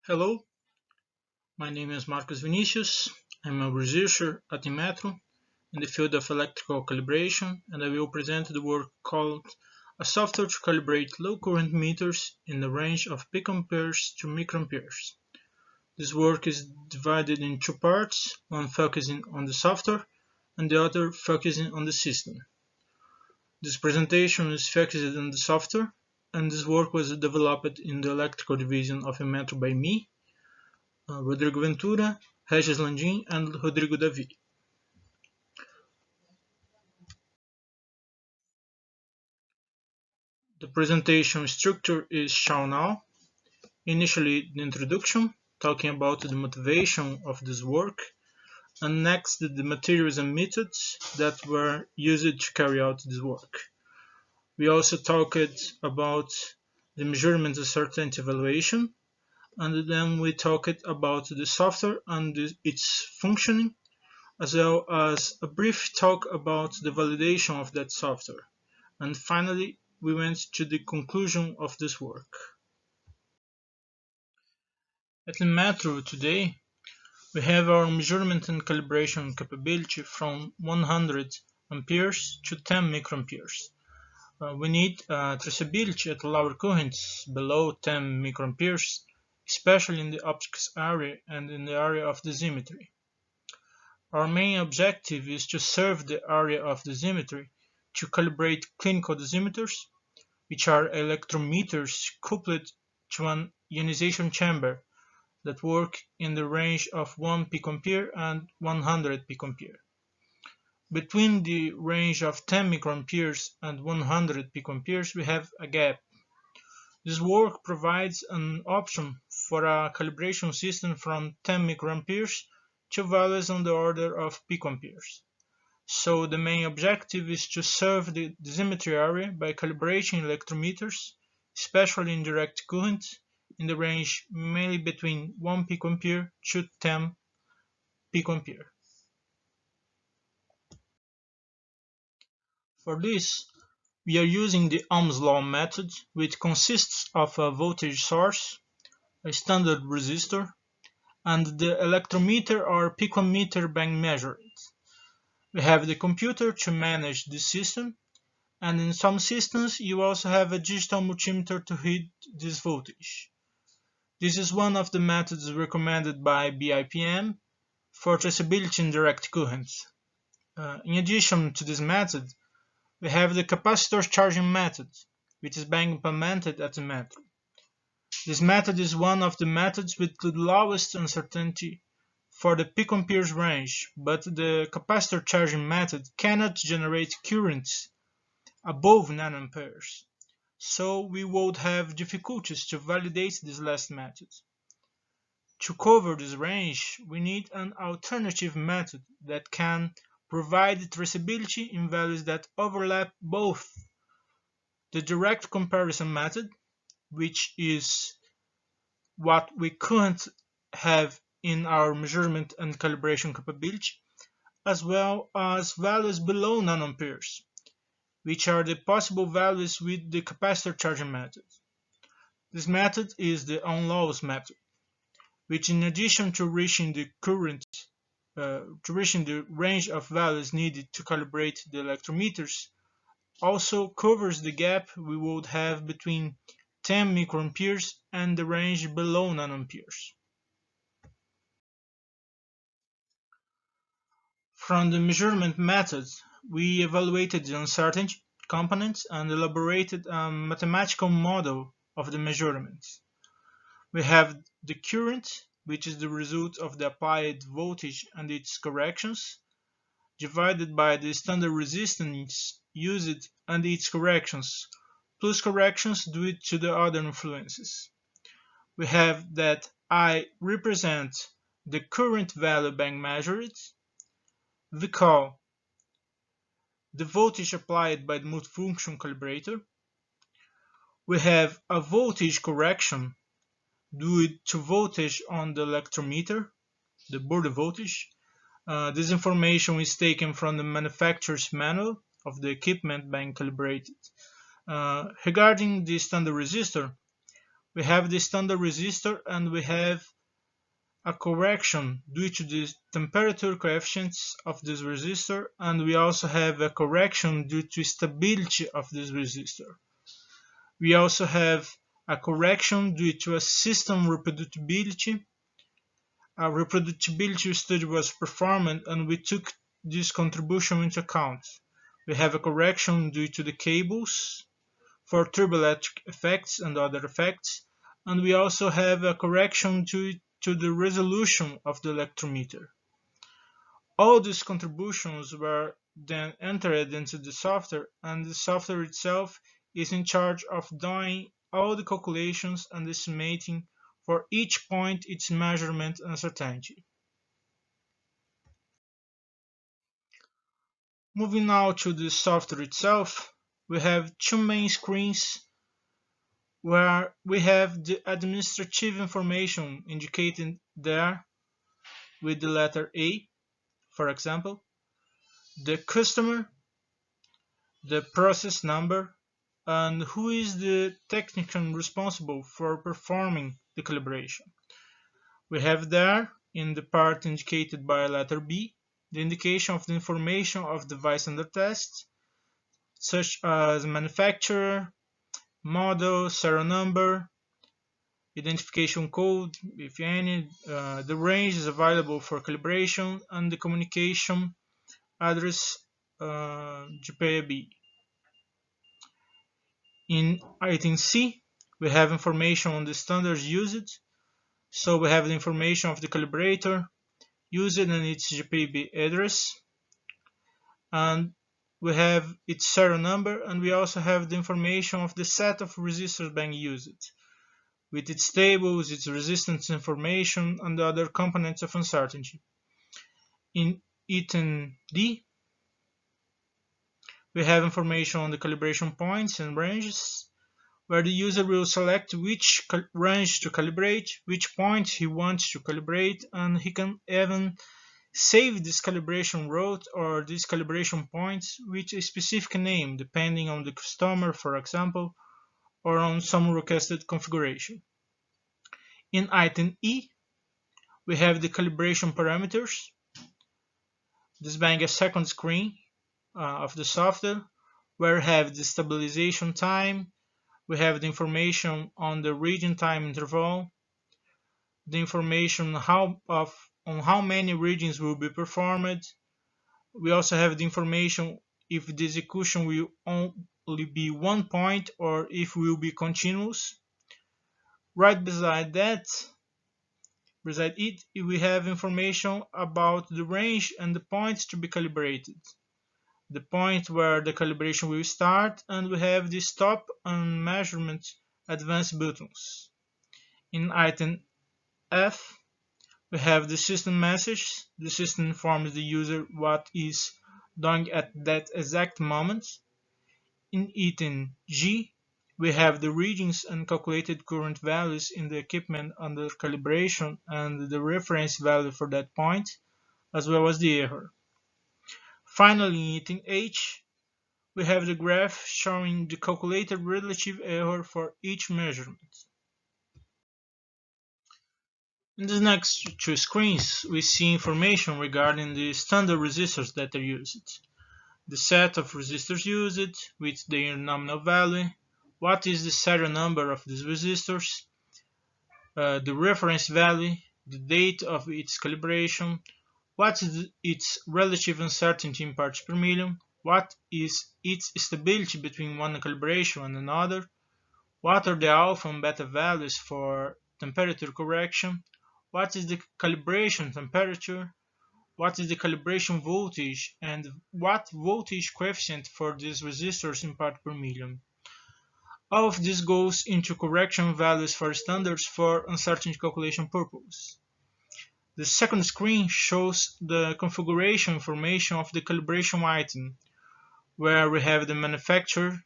Hello, my name is Vinícius. I'm a researcher at SEMETRO in the field of electrical calibration, and I will present the work called A Software to Calibrate Low Current Meters in the Range of Picoamperes to Microamperes. This work is divided in two parts, one focusing on the software and the other focusing on the system. This presentation is focused on the software, and this work was developed in the electrical division of SEMETRO by me, Rodrigo Ventura, Regis Landim, and Rodrigo Davi. The presentation structure is shown now. Initially, the introduction, talking about the motivation of this work, and next the materials and methods that were used to carry out this work. We also talked about the measurement uncertainty evaluation, and then we talked about the software and its functioning, as well as a brief talk about the validation of that software. And finally, we went to the conclusion of this work. At SEMETRO today, we have our measurement and calibration capability from 100 amperes to 10 microamperes. We need traceability at lower currents below 10 microamperes, especially in the optics area and in the area of dosimetry. Our main objective is to serve the area of dosimetry to calibrate clinical dosimeters, which are electrometers coupled to an ionization chamber that work in the range of 1 picoampere and 100 picoampere. Between the range of 10 microamperes and 100 picoamperes, we have a gap. This work provides an option for a calibration system from 10 microamperes to values on the order of picoamperes. So the main objective is to serve the dosimetry area by calibrating electrometers, especially in direct current, in the range mainly between 1 picoampere to 10 picoampere. For this, we are using the Ohm's law method, which consists of a voltage source, a standard resistor, and the electrometer or picometer being measured. We have the computer to manage the system, and in some systems you also have a digital multimeter to read this voltage. This is one of the methods recommended by BIPM for traceability in direct currents. In addition to this method, we have the capacitor charging method, which is being implemented at SEMETRO. This method is one of the methods with the lowest uncertainty for the picoamperes range, but the capacitor charging method cannot generate currents above nanoamperes, so we would have difficulties to validate this last method. To cover this range, we need an alternative method that can provide traceability in values that overlap both the direct comparison method, which is what we currently have in our measurement and calibration capability, as well as values below nanoamperes, which are the possible values with the capacitor charging method. This method is the Ohm's method, which in addition to reaching the range of values needed to calibrate the electrometers, also covers the gap we would have between 10 microamperes and the range below nanoamperes. From the measurement methods, we evaluated the uncertainty components and elaborated a mathematical model of the measurements. We have the current, which is the result of the applied voltage and its corrections, divided by the standard resistance used and its corrections, plus corrections due to the other influences. We have that I represent the current value being measured. We call the voltage applied by the multifunction calibrator. We have a voltage correction due to voltage on the electrometer, the border voltage. This information is taken from the manufacturer's manual of the equipment being calibrated. Regarding the standard resistor, we have the standard resistor, and we have a correction due to the temperature coefficients of this resistor, and we also have a correction due to stability of this resistor. We also have a correction due to a system reproducibility. A reproducibility study was performed, and we took this contribution into account. We have a correction due to the cables for turboelectric effects and other effects, and we also have a correction due to the resolution of the electrometer. All these contributions were then entered into the software, and the software itself is in charge of doing all the calculations and estimating for each point its measurement uncertainty. Moving now to the software itself, we have two main screens where we have the administrative information indicated there with the letter A, for example, the customer, the process number, and who is the technician responsible for performing the calibration. We have there, in the part indicated by letter B, the indication of the information of device under test, such as manufacturer, model, serial number, identification code, if any, the range is available for calibration, and the communication address GPAB. In item C, we have information on the standards used. So we have the information of the calibrator used and its GPAB address, and we have its serial number, and we also have the information of the set of resistors being used, with its tables, its resistance information, and the other components of uncertainty. In item D, we have information on the calibration points and ranges, where the user will select which range to calibrate, which point he wants to calibrate, and he can even save this calibration route or these calibration points with a specific name, depending on the customer, for example, or on some requested configuration. In item E, we have the calibration parameters. This being a second screen of the software, where we have the stabilization time, we have the information on the reading time interval, the information on how many readings will be performed. We also have the information if the execution will only be 1 point or if it will be continuous. Right beside it, we have information about the range and the points to be calibrated, the point where the calibration will start, and we have the stop and measurement advanced buttons. In item F, we have the system message. The system informs the user what is doing at that exact moment. In item G, we have the readings and calculated current values in the equipment under calibration and the reference value for that point, as well as the error. Finally, in item H, we have the graph showing the calculated relative error for each measurement. In the next two screens, we see information regarding the standard resistors that are used. The set of resistors used with their nominal value, what is the serial number of these resistors, the reference value, the date of its calibration, what is its relative uncertainty in parts per million, what is its stability between one calibration and another, what are the alpha and beta values for temperature correction, what is the calibration temperature, what is the calibration voltage, and what voltage coefficient for these resistors in part per million. All of this goes into correction values for standards for uncertainty calculation purposes. The second screen shows the configuration information of the calibration item, where we have the manufacturer,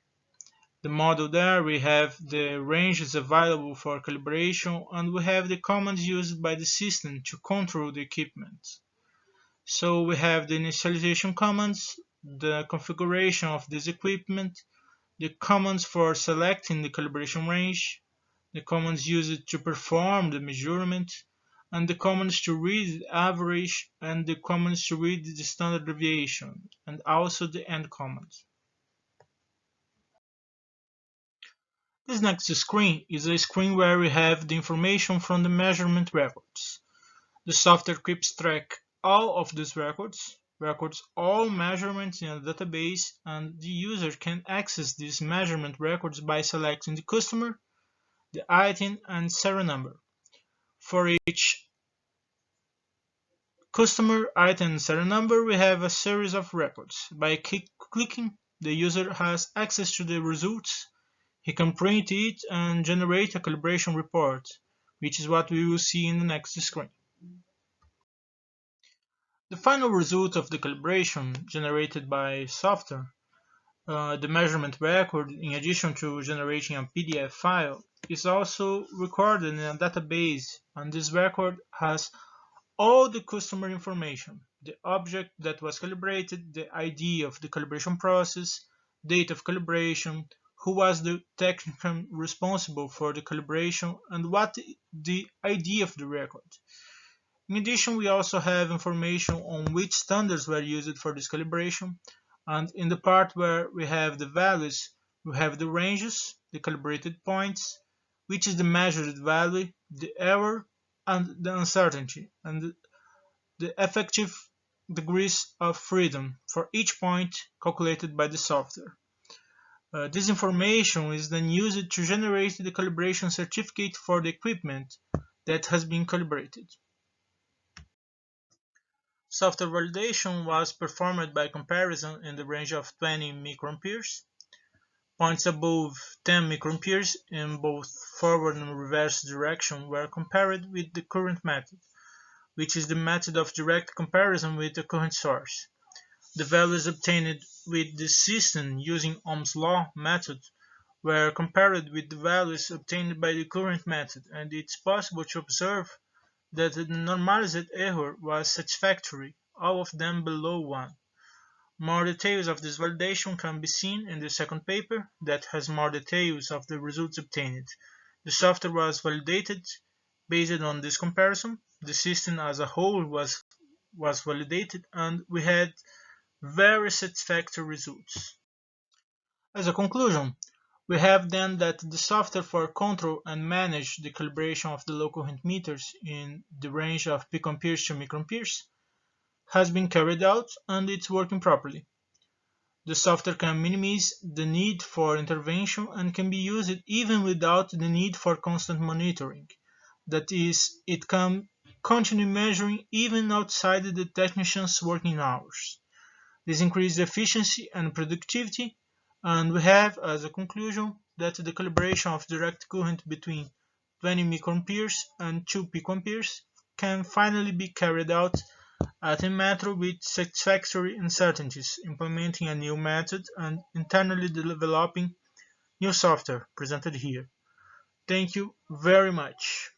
the model there, we have the ranges available for calibration, and we have the commands used by the system to control the equipment. So we have the initialization commands, the configuration of this equipment, the commands for selecting the calibration range, the commands used to perform the measurement, and the commands to read the average, and the commands to read the standard deviation, and also the end command. This next screen is a screen where we have the information from the measurement records. The software keeps track all of these records all measurements in a database, and the user can access these measurement records by selecting the customer, the item, and serial number. For each customer, item, and serial number, we have a series of records. By clicking, the user has access to the results. He can print it and generate a calibration report, which is what we will see in the next screen. The final result of the calibration generated by software, the measurement record, in addition to generating a PDF file, is also recorded in a database, and this record has all the customer information: the object that was calibrated, the ID of the calibration process, date of calibration, who was the technician responsible for the calibration, and what the ID of the record. In addition, we also have information on which standards were used for this calibration, and in the part where we have the values, we have the ranges, the calibrated points, which is the measured value, the error, and the uncertainty, and the effective degrees of freedom for each point calculated by the software. This information is then used to generate the calibration certificate for the equipment that has been calibrated. Software validation was performed by comparison in the range of 20 microamperes. Points above 10 microamperes in both forward and reverse direction were compared with the current method, which is the method of direct comparison with the current source. The values obtained with the system using Ohm's law method were compared with the values obtained by the current method, and it's possible to observe that the normalized error was satisfactory, all of them below 1. More details of this validation can be seen in the second paper that has more details of the results obtained. The software was validated based on this comparison. The system as a whole was validated, and we had very satisfactory results. As a conclusion, we have then that the software for control and manage the calibration of the local current meters in the range of picoamperes to microamperes has been carried out, and it's working properly. The software can minimize the need for intervention and can be used even without the need for constant monitoring. That is, it can continue measuring even outside the technician's working hours. This increases efficiency and productivity, and we have as a conclusion that the calibration of direct current between 20 microamperes and 2 picoamperes can finally be carried out at SEMETRO with satisfactory uncertainties, implementing a new method and internally developing new software presented here. Thank you very much.